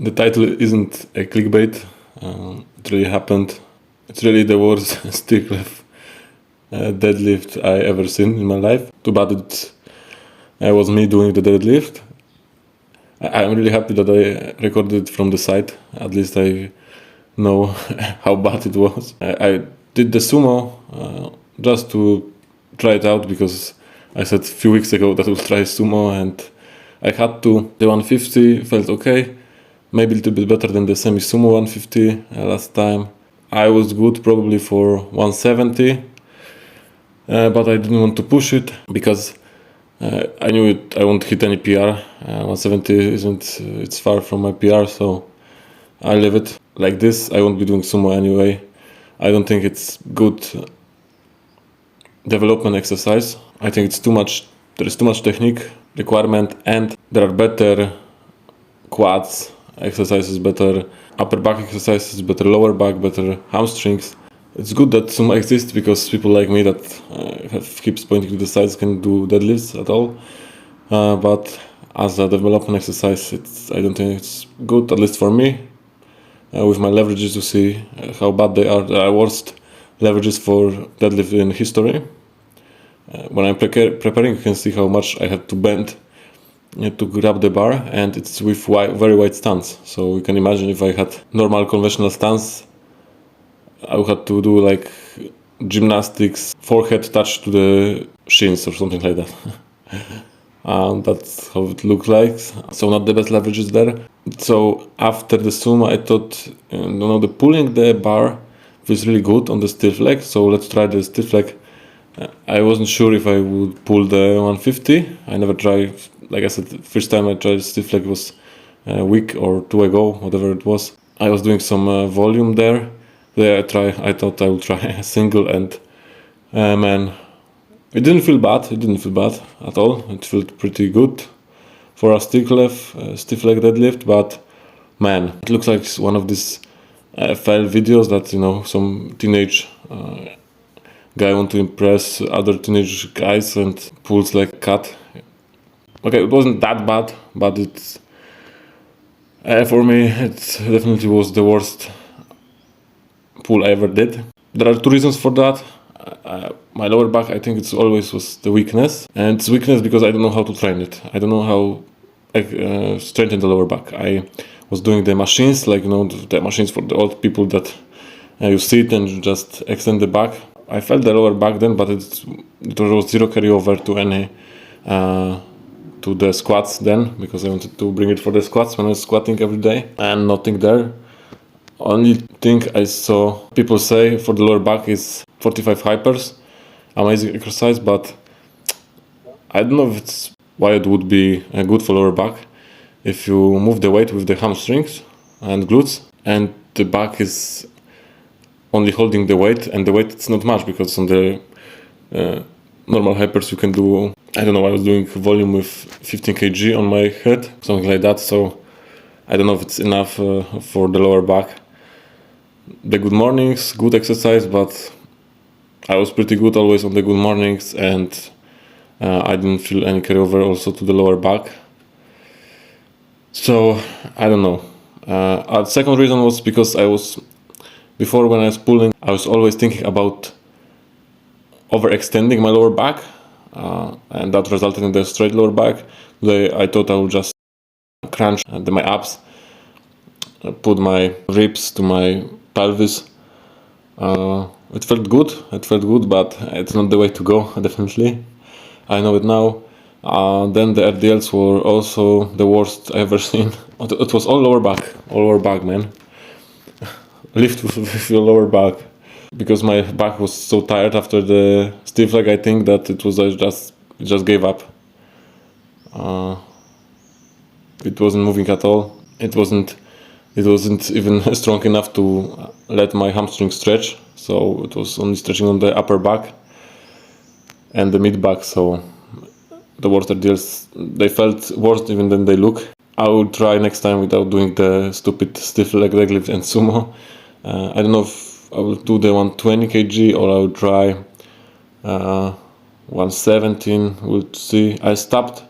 The title isn't a clickbait. It really happened. It's really the worst stick lift deadlift I ever seen in my life. Too bad it was me doing the deadlift. I'm really happy that I recorded it from the side. At least I know how bad it was. I did the sumo just to try it out because I said a few weeks ago that I would try sumo and I had to. The 150 felt okay, maybe a little bit better than the semi-sumo 150 last time. I was good probably for 170, but I didn't want to push it because I knew I won't hit any PR. 170 it's far from my PR, so I leave it like this. I won't be doing sumo anyway. I don't think it's good development exercise. I think it's too much. There is too much technique requirement, and there are better quads exercises, better upper back exercises, better lower back, better hamstrings. It's good that sumo exists because people like me that have hips pointing to the sides can do deadlifts at all. But as a development exercise, I don't think it's good, at least for me. With my leverages, to see how bad they are. There are worst leverages for deadlift in history. When I'm preparing, you can see how much I had to bend to grab the bar, and it's with very wide stance. So you can imagine if I had normal conventional stance, I would have to do like gymnastics, forehead touch to the shins or something like that. That's how it looks like. So not the best leverages there. So after the sumo, I thought, the pulling the bar feels really good on the stiff leg. So let's try the stiff leg. I wasn't sure if I would pull the 150. I never tried. Like I said, the first time I tried stiff leg was a week or two ago, whatever it was. I was doing some volume there. I thought I would try a single, and man, it didn't feel bad. It didn't feel bad at all. It felt pretty good for a stiff leg deadlift. But man, it looks like one of these fail videos that some teenage guy want to impress other teenage guys and pulls like a cat. Okay, it wasn't that bad, but it's for me it definitely was the worst pull I ever did. There are two reasons for that. My lower back, I think it's always was the weakness, and it's weakness because I don't know how to train it. I don't know how strengthen the lower back. I was doing the machines, like the machines for the old people that you sit and just extend the back. I felt the lower back then, but it was zero carryover to any to the squats then, because I wanted to bring it for the squats when I was squatting every day, and nothing there. Only thing I saw people say for the lower back is 45 hypers. Amazing exercise, but I don't know if it's why it would be good for lower back if you move the weight with the hamstrings and glutes, and the back is only holding the weight, and the weight it's not much, because on the normal hypers you can do, I don't know, I was doing volume with 15 kg on my head, something like that, so I don't know if it's enough for the lower back. The good mornings, good exercise, but I was pretty good always on the good mornings, and I didn't feel any carryover also to the lower back. So I don't know. The second reason was because before when I was pulling, I was always thinking about overextending my lower back, and that resulted in the straight lower back. I thought I would just crunch my abs, put my ribs to my pelvis. It felt good, but it's not the way to go, definitely. I know it now. Then the RDLs were also the worst I ever seen. It was all lower back, man. Lift with your lower back. Because my back was so tired after the stiff leg, I think that it just gave up. It wasn't moving at all. It wasn't even strong enough to let my hamstring stretch, so it was only stretching on the upper back and the mid back. So the worst RDLs, they felt worse even than they look. I will try next time without doing the stupid stiff leg deadlift and sumo. I don't know if I will do the 120 kg or I will try 117. We'll see. I stopped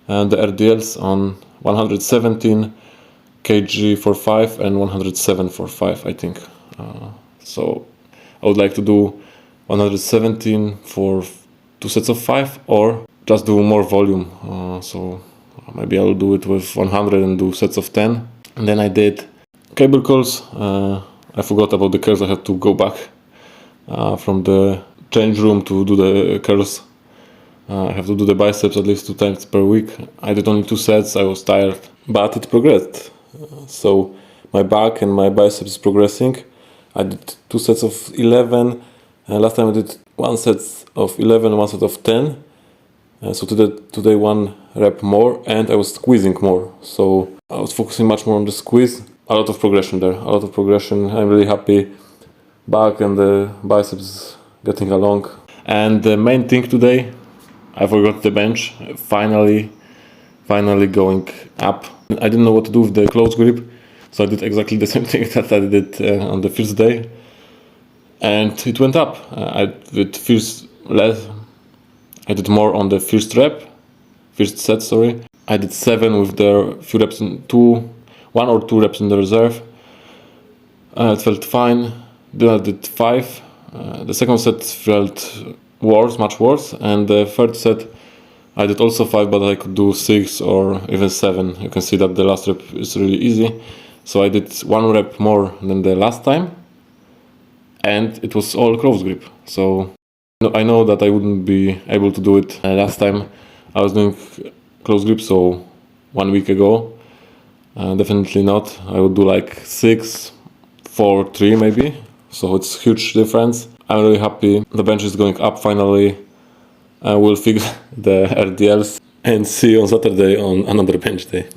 the RDLs on 117 kg for 5 and 107 for 5, I think. So I would like to do 117 for 2 sets of 5, or just do more volume. So maybe I'll do it with 100 and do sets of 10. And then I did cable curls. I forgot about the curls. I had to go back from the change room to do the curls. I have to do the biceps at least 2 times per week. I did only 2 sets. I was tired, but it progressed. So my back and my biceps is progressing. I did 2 sets of 11. Last time I did 1 set of 11 and 1 set of 10. So today 1 rep more, and I was squeezing more. So I was focusing much more on the squeeze. A lot of progression there. A lot of progression. I'm really happy. Back and the biceps getting along. And the main thing today, I forgot the bench. Finally going up. I didn't know what to do with the close grip, so I did exactly the same thing that I did on the first day, and it went up. I did more on the first set. Sorry, I did 7 with the few reps in 1 or 2 reps in the reserve. It felt fine. Then I did 5. The second set felt worse, much worse, and the third set I did also 5, but I could do 6 or even 7. You can see that the last rep is really easy. So I did 1 rep more than the last time, and it was all close grip. So I know that I wouldn't be able to do it last time. I was doing close grip, so 1 week ago. Definitely not. I would do like 6, 4, 3 maybe. So it's huge difference. I'm really happy. The bench is going up finally. I will fix the RDLs and see you on Saturday on another bench day.